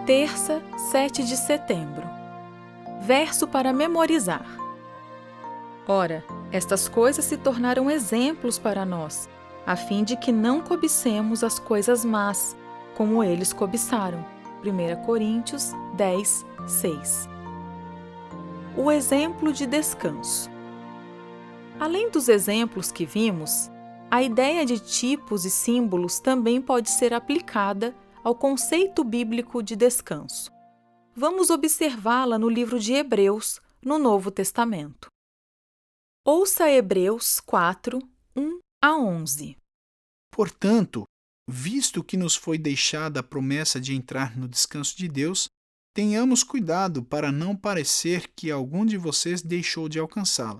Terça, 7 de setembro. Verso para memorizar. Ora, estas coisas se tornaram exemplos para nós, a fim de que não cobicemos as coisas más, como eles cobiçaram. 1 Coríntios 10, 6. O exemplo de descanso. Além dos exemplos que vimos, a ideia de tipos e símbolos também pode ser aplicada ao conceito bíblico de descanso. Vamos observá-la no livro de Hebreus, no Novo Testamento. Ouça Hebreus 4, 1 a 11. Portanto, visto que nos foi deixada a promessa de entrar no descanso de Deus, tenhamos cuidado para não parecer que algum de vocês deixou de alcançá-la,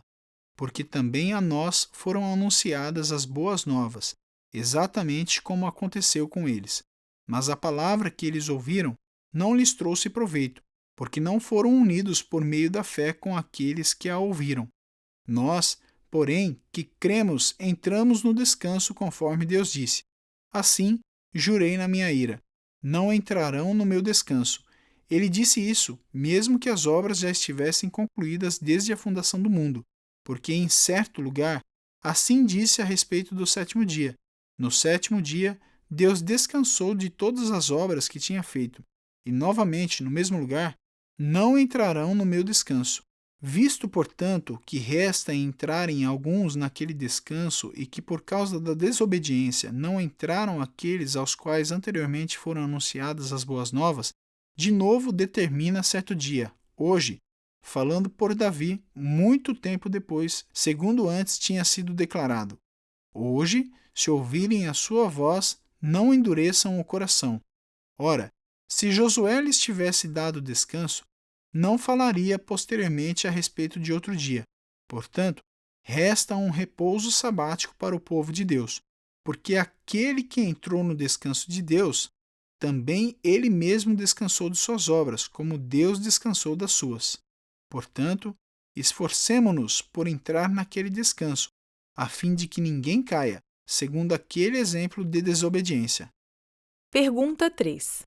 porque também a nós foram anunciadas as boas novas, exatamente como aconteceu com eles. Mas a palavra que eles ouviram não lhes trouxe proveito, porque não foram unidos por meio da fé com aqueles que a ouviram. Nós, porém, que cremos, entramos no descanso conforme Deus disse. Assim, jurei na minha ira: não entrarão no meu descanso. Ele disse isso, mesmo que as obras já estivessem concluídas desde a fundação do mundo, porque em certo lugar, assim disse a respeito do sétimo dia. No sétimo dia, Deus descansou de todas as obras que tinha feito. E novamente, no mesmo lugar, não entrarão no meu descanso. Visto, portanto, que resta entrarem alguns naquele descanso e que por causa da desobediência não entraram aqueles aos quais anteriormente foram anunciadas as boas novas, de novo determina certo dia, hoje, falando por Davi muito tempo depois, segundo antes tinha sido declarado: hoje, se ouvirem a sua voz, não endureçam o coração. Ora, se Josué lhes tivesse dado descanso, não falaria posteriormente a respeito de outro dia. Portanto, resta um repouso sabático para o povo de Deus, porque aquele que entrou no descanso de Deus, também ele mesmo descansou de suas obras, como Deus descansou das suas. Portanto, esforcemo-nos por entrar naquele descanso, a fim de que ninguém caia, segundo aquele exemplo de desobediência. Pergunta 3.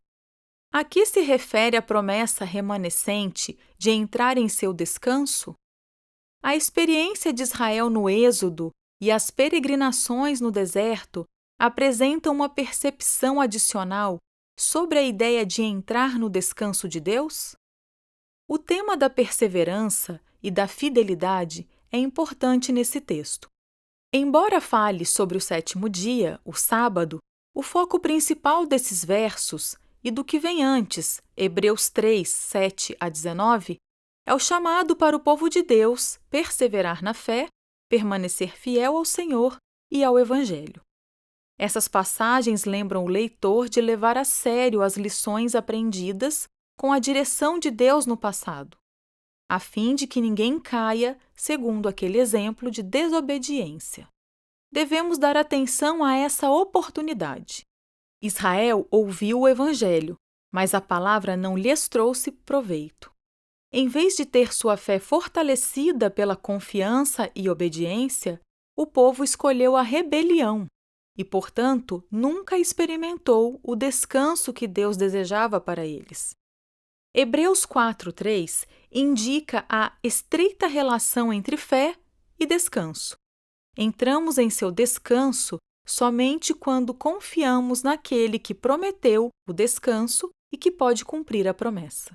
A que se refere a promessa remanescente de entrar em seu descanso? A experiência de Israel no Êxodo e as peregrinações no deserto apresentam uma percepção adicional sobre a ideia de entrar no descanso de Deus? O tema da perseverança e da fidelidade é importante nesse texto. Embora fale sobre o sétimo dia, o sábado, o foco principal desses versos e do que vem antes, Hebreus 3, 7 a 19, é o chamado para o povo de Deus perseverar na fé, permanecer fiel ao Senhor e ao Evangelho. Essas passagens lembram o leitor de levar a sério as lições aprendidas com a direção de Deus no passado, a fim de que ninguém caia segundo aquele exemplo de desobediência. Devemos dar atenção a essa oportunidade. Israel ouviu o Evangelho, mas a palavra não lhes trouxe proveito. Em vez de ter sua fé fortalecida pela confiança e obediência, o povo escolheu a rebelião e, portanto, nunca experimentou o descanso que Deus desejava para eles. Hebreus 4:3 indica a estreita relação entre fé e descanso. Entramos em seu descanso somente quando confiamos naquele que prometeu o descanso e que pode cumprir a promessa.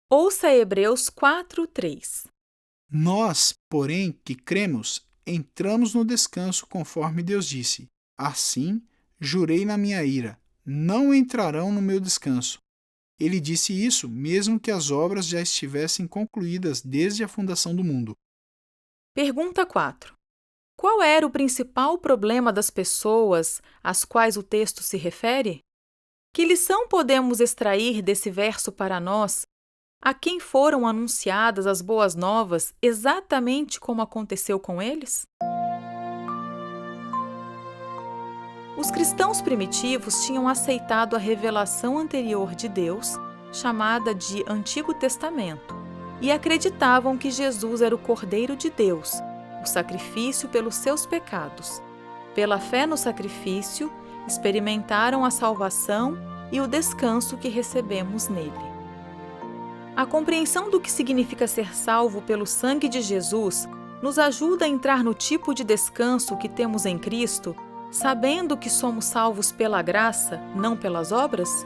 Ouça Hebreus 4:3. Nós, porém, que cremos, entramos no descanso conforme Deus disse. Assim, jurei na minha ira: não entrarão no meu descanso. Ele disse isso mesmo que as obras já estivessem concluídas desde a fundação do mundo. Pergunta 4. Qual era o principal problema das pessoas às quais o texto se refere? Que lição podemos extrair desse verso para nós, a quem foram anunciadas as boas novas exatamente como aconteceu com eles? Os cristãos primitivos tinham aceitado a revelação anterior de Deus, chamada de Antigo Testamento, e acreditavam que Jesus era o Cordeiro de Deus, o sacrifício pelos seus pecados. Pela fé no sacrifício, experimentaram a salvação e o descanso que recebemos nele. A compreensão do que significa ser salvo pelo sangue de Jesus nos ajuda a entrar no tipo de descanso que temos em Cristo, sabendo que somos salvos pela graça, não pelas obras?